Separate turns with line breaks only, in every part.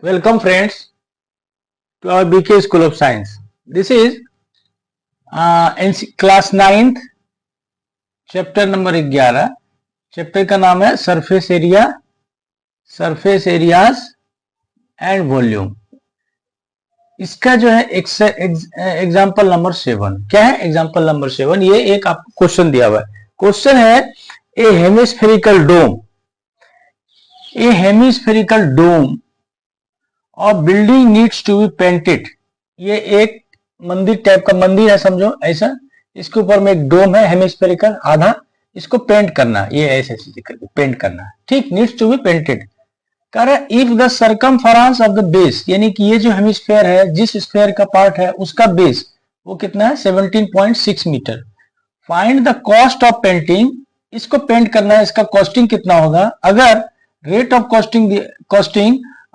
Welcome friends to our BK School of Science. This is class 9th chapter number 11। Chapter का नाम है surface areas and volume. इसका जो है example number 7। क्या है एग्जाम्पल नंबर 7? ये एक आपको क्वेश्चन दिया हुआ है। क्वेश्चन है ए हेमिस्फेरिकल डोम और building needs to be painted. ये एक मंदिर टाइप का मंदिर है, समझो ऐसा। इसके ऊपर में एक डोम है हेमिस्फेरिकल आधा, इसको पेंट करना, ये ऐसे करके पेंट करना है, ठीक। Needs to be painted. कह रहा है if the circumference of the base, यानी कि ये जो हेमिस्फेयर है, जिस स्फेयर का पार्ट है उसका बेस वो कितना है 17.6 metre. Find the cost of painting, इसको पेंट करना है, इसका कॉस्टिंग कितना होगा। अगर रेट ऑफ कॉस्टिंग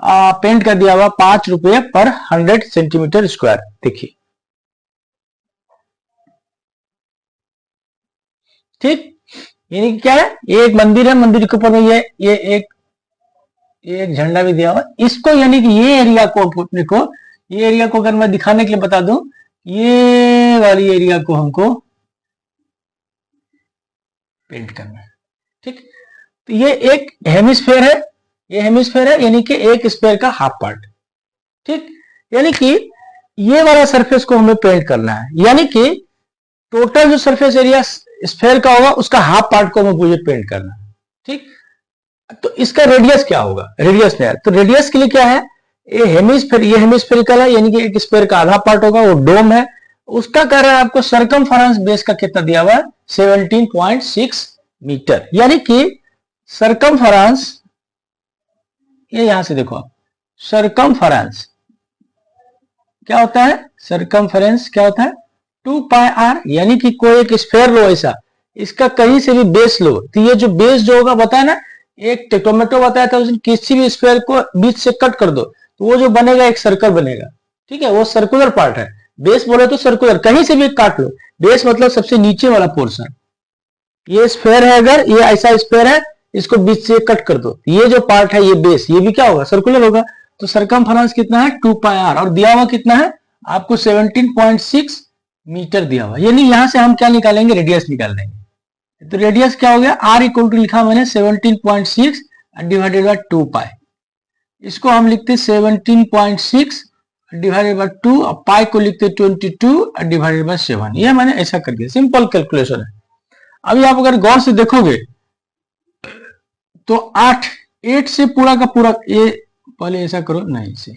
पेंट कर दिया हुआ 5 रुपए पर 100 सेंटीमीटर स्क्वायर। देखिए, ठीक। यानी क्या है, ये एक मंदिर है, मंदिर के ऊपर में ये एक झंडा भी दिया हुआ। इसको यानी कि ये एरिया को अपने को, ये एरिया को अगर मैं दिखाने के लिए बता दूं, ये वाली एरिया को हमको पेंट करना है, ठीक। तो ये एक हेमिस्फेयर है, ये हेमिस्फेयर है, यानी कि एक स्फेयर का हाफ पार्ट, ठीक। यानी कि ये वाला सरफेस को हमें पेंट करना है, यानी कि टोटल जो सरफेस एरिया स्फेयर का होगा उसका हाफ पार्ट को हमें मुझे पेंट करना है, ठीक। तो इसका रेडियस क्या होगा, रेडियस क्या है, तो रेडियस के लिए क्या है, ये हेमिस्फेरिकल है, यानी कि एक स्फेयर का आधा पार्ट होगा, वो डोम है। उसका कह रहा है आपको सर्कमफेरेंस बेस का कितना दिया हुआ है 17.6 मीटर। यानी कि सर्कमफेरेंस, ये यहां से देखो, सर्कमफेरेंस क्या होता है, सर्कमफेरेंस क्या होता है 2 पाई आर। यानी कि कोई एक स्फेयर लो ऐसा, इसका कहीं से भी बेस लो, तो ये जो बेस जो होगा बताया ना, एक टोमेटो बताया था, किसी भी स्फेयर को बीच से कट कर दो तो वो जो बनेगा एक सर्कल बनेगा, ठीक है। वो सर्कुलर पार्ट है, बेस बोले तो सर्कुलर, कहीं से भी काट लो। बेस मतलब सबसे नीचे वाला पोर्शन। ये स्फेयर है, अगर ये ऐसा स्फेयर है, इसको बीच से कट कर दो, ये जो पार्ट है ये बेस, ये भी क्या होगा सर्कुलर होगा। तो सर्कमफेरेंस कितना है 2 पाई आर, और दिया हुआ कितना है आपको 17.6 मीटर दिया हुआ। यानी यहां से हम क्या निकालेंगे, रेडियस निकाल लेंगे। तो रेडियस क्या हो गया, आर इक्वल टू लिखा मैंने 17.6 डिवाइडेड बाय 2 पाई। इसको हम लिखते 17.6 डिवाइडेड बाय 2, और पाई को लिखते 22 डिवाइडेड बाय 7। ये मैंने ऐसा कर दिया, सिंपल कैलकुलेशन है। अभी आप अगर गौर से देखोगे तो 8 से पूरा का पूरा, ये पहले ऐसा करो, नहीं से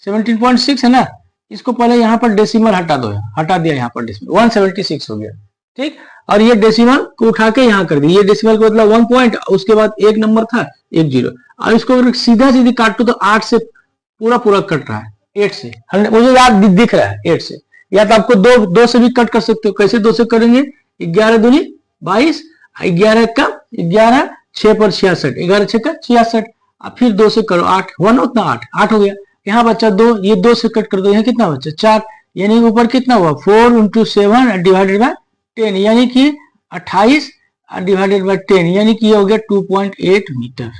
17.6 है ना, इसको पहले यहां पर डेसिमल हटा दो, हटा दिया यहां पर डेसिमल, 176 हो गया, ठीक। और ये डेसिमल को उठा के यहां कर दिया, ये डेसिमल को मतलब 1 पॉइंट, उसके बाद एक नंबर था 1 0। और इसको अगर सीधा सीधी काटो तो 8 से पूरा कट रहा है, 8 से, मुझे याद दिख रहा है 8 से। या तो आपको दो से भी कट कर सकते हो। कैसे 2 से करेंगे, 11 दूनी 22, 11 का 11, 6 पर 66, 11 6 का 66, अब फिर 2 से करो 8, 1 उतना 8 हो गया। यहाँ बच्चा 2, ये 2 से कट कर दो, यहाँ कितना बच्चा 4, यानी ऊपर कितना हुआ 4 × 7 डिवाइडेड बाय 10, यानी कि 28 डिवाइडेड बाय 10, यानी कि ये हो गया 2.8 मीटर,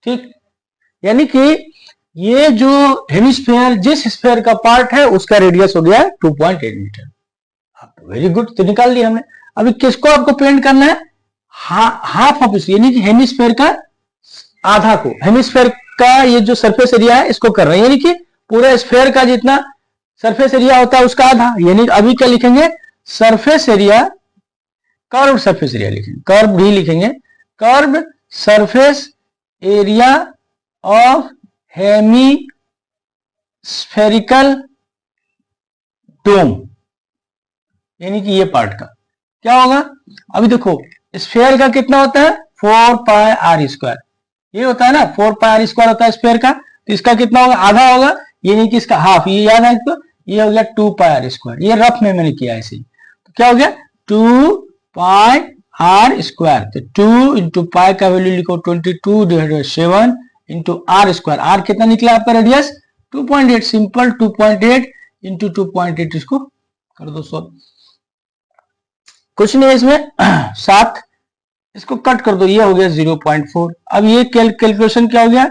ठीक। यानी कि ये जो हेमिस्फेयर, जिस स्फेयर का पार्ट है उसका रेडियस हो गया 2.8 मीटर। वेरी गुड, तो निकाल लिया हमने। अभी किसको आपको पेंट करना है, हाफ ऑफ, यानी कि हेमिस्फेयर का आधा को, हेमिस्फेयर का ये जो सरफेस एरिया है इसको कर रहे हैं, यानी कि पूरे स्फेयर का जितना सरफेस एरिया होता है उसका आधा। यानी अभी क्या लिखेंगे, surface area, curve surface area लिखेंगे, कर्व भी लिखेंगे, curve surface area of hemispherical dome, यानी कि ये पार्ट का क्या होगा। अभी देखो स्फेयर का कितना होता है 4 पाई आर स्क्वायर, ये होता है ना 4 पाई आर स्क्वायर होता है स्फेयर का, तो इसका कितना होगा, आधा होगा, यानी कि इसका हाफ, ये याद है तो ये हो गया 2 पाई आर स्क्वायर। ये रफ में मैंने किया ऐसे ही, तो क्या हो गया 2 पाई आर स्क्वायर। तो 2 इंटू पाई का वैल्यू लिखो 22 divided by 7 into R square. R कितना निकला आपका रेडियस 2.8, सिंपल 2.8 इंटू 2.8, इसको कर दो सॉल्व, कुछ नहीं इसमें 7, इसको कट कर दो, ये हो गया 0.4। अब ये कैलकुलेशन क्या हो गया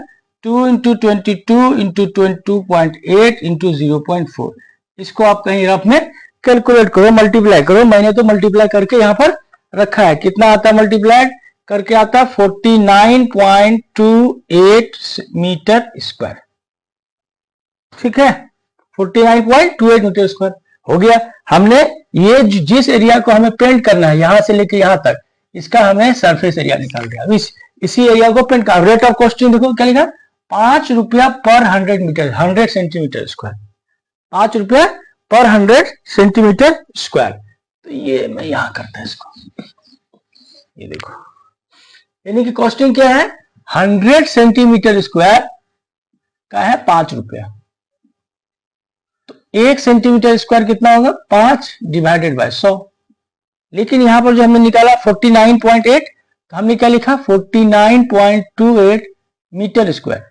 2 इंटू 22 इंटू 22.8 इंटू 0.4। इसको आप कहीं रफ में कैलकुलेट करो, मल्टीप्लाई करो। मैंने तो मल्टीप्लाई करके यहाँ पर रखा है। कितना आता है मल्टीप्लाई करके? आता है 49.28 मीटर स्क्वायर। ठीक है, 49.28 मीटर स्क्वायर हो गया। हमने ये जिस एरिया को हमें पेंट करना है यहां से लेके यहां तक, इसका हमें सरफेस एरिया निकाल दिया। अब इसी एरिया को पेंट कर, रेट ऑफ कॉस्टिंग देखो क्या लिखा, 5 रुपया पर 100 मीटर, 100 सेंटीमीटर स्क्वायर, 5 रुपया पर 100 सेंटीमीटर स्क्वायर। तो ये मैं यहां करता है इसको, ये देखो, यानी कि कॉस्टिंग क्या है, 100 सेंटीमीटर स्क्वायर का है 5 रुपया। तो 1 सेंटीमीटर स्क्वायर कितना होगा, 5 डिवाइडेड बाय 100। लेकिन यहां पर जो हमने निकाला 49.8, तो हमने क्या लिखा 49.28 मीटर स्क्वायर।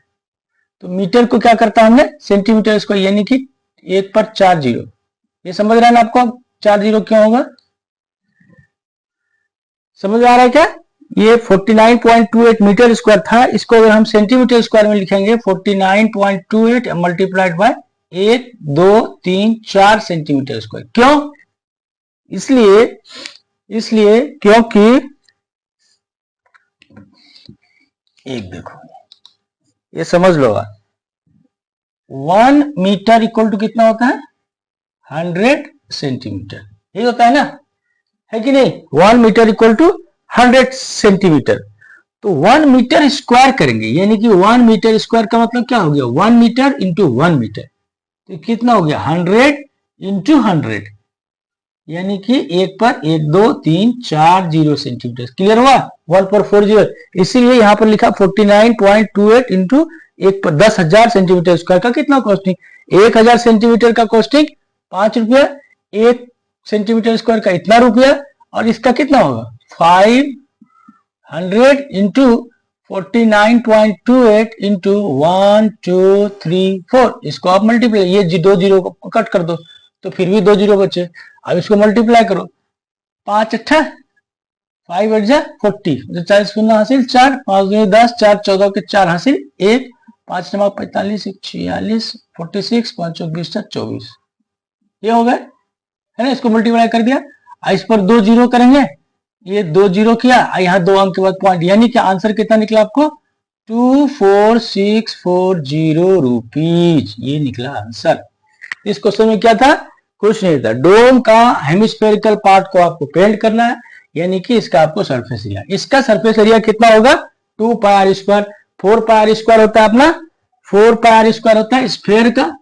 तो मीटर को क्या करता हमने सेंटीमीटर स्क्वायर, यानी कि 1 पर 4 जीरो। ये समझ रहा है ना आपको 4 जीरो क्यों होगा, समझ आ रहा है क्या? ये 49.28 मीटर स्क्वायर था, इसको अगर हम सेंटीमीटर स्क्वायर में लिखेंगे 49.28 मल्टीप्लाइड बाय 1 2 3 4 सेंटीमीटर स्क्वायर। क्यों? इसलिए क्योंकि एक देखो, ये समझ लो, 1 मीटर इक्वल टू कितना होता है, 100 सेंटीमीटर। ये होता है ना, है कि नहीं? 1 मीटर इक्वल टू 100 सेंटीमीटर। तो 1 मीटर स्क्वायर करेंगे, यानी कि 1 मीटर स्क्वायर का मतलब क्या हो गया, 1 मीटर इंटू 1 मीटर। तो कितना हो गया, 100 इंटू 100, यानी कि 1 पर 1 2 3 4 जीरो सेंटीमीटर। क्लियर हुआ? 1 पर 4 जीरो, इसीलिए यहां पर लिखा 49.28 इंटू 1 पर 10,000 सेंटीमीटर स्क्वायर का कितना कॉस्टिंग, 1000 सेंटीमीटर का कॉस्टिंग 5 रुपया, 1 सेंटीमीटर स्क्वायर का इतना रुपया, और इसका कितना होगा 500 इंटू 49.28 इंटू 1 2 3 4। इसको आप मल्टीप्लाई, ये 2 जीरो को कट कर दो तो फिर भी 2 जीरो बचे। अब इसको मल्टीप्लाई करो, 5 अट्ठा 5 8 जा 40, 40 शून्य हासिल 4, 5 दूनी 10, 4 14 के 4 हासिल 1, 5 नमक 45, 1 46, 46, 5 चौक 20 24। ये हो गए, है ना? इसको मल्टीप्लाई कर दिया, इस पर 2 जीरो करेंगे, ये 2 जीरो किया, यहाँ 2 अंक के बाद पॉइंट, यानी कि आंसर कितना निकला आपको 24,640 रुपीज। ये निकला आंसर। इस क्वेश्चन में क्या था, कुछ नहीं था, डोम का हेमिस्फेरिकल पार्ट को आपको पेंट करना है, यानी कि इसका आपको सरफेस एरिया, इसका सरफेस एरिया कितना होगा 2 pi R square. 4 pi R square होता है अपना, 4 पाई आर स्क्वायर होता है स्फेयर का,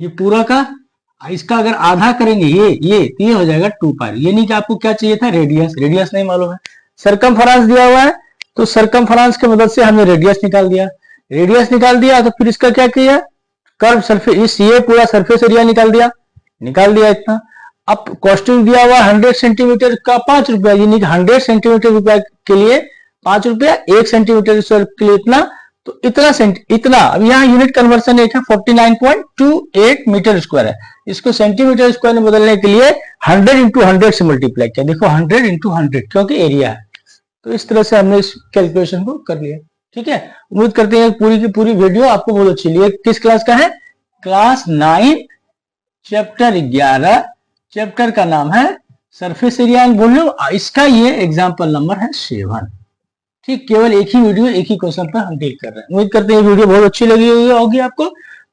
ये पूरा का, इसका अगर आधा करेंगे ये हो जाएगा 2 पाई। यानी कि आपको क्या चाहिए था, रेडियस, रेडियस नहीं मालूम है, सरकमफेरेंस दिया हुआ है, तो सरकमफेरेंस की मदद से हमने रेडियस निकाल दिया। रेडियस निकाल दिया तो फिर इसका क्या किया, कर्व सरफेस, ये पूरा सरफेस एरिया निकाल दिया इतना। अब कॉस्टिंग दिया हुआ 100 सेंटीमीटर का 5 रुपया, यानी कि 100 सेंटीमीटर रुपया के लिए 5 रुपया, 1 सेंटीमीटर स्क्वायर के लिए इतना, तो इतना। अब यहाँ यूनिट कन्वर्सन एक है 49.28 मीटर स्क्वायर है, इसको सेंटीमीटर स्क्वायर में बदलने के लिए 100 इंटू 100 से मल्टीप्लाई किया। देखो 100 इंटू 100 क्योंकि एरिया है, तो इस तरह से हमने इस कैलकुलेशन को कर लिया। ठीक है, उम्मीद करते हैं पूरी की पूरी वीडियो आपको बहुत अच्छी लगी। किस क्लास का है, क्लास 9 चैप्टर 11, चैप्टर का नाम है सरफेस एरिया एंड वॉल्यूम। इसका ये एग्जाम्पल नंबर है 7। ठीक, केवल एक ही वीडियो एक ही क्वेश्चन पर हम डील कर रहे हैं। उम्मीद करते हैं वीडियो बहुत अच्छी लगी होगी आपको,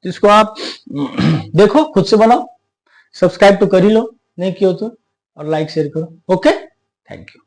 जिसको आप देखो, खुद से बनाओ, सब्सक्राइब तो कर ही लो नहीं किया तो, और लाइक शेयर करो। Okay, thank you.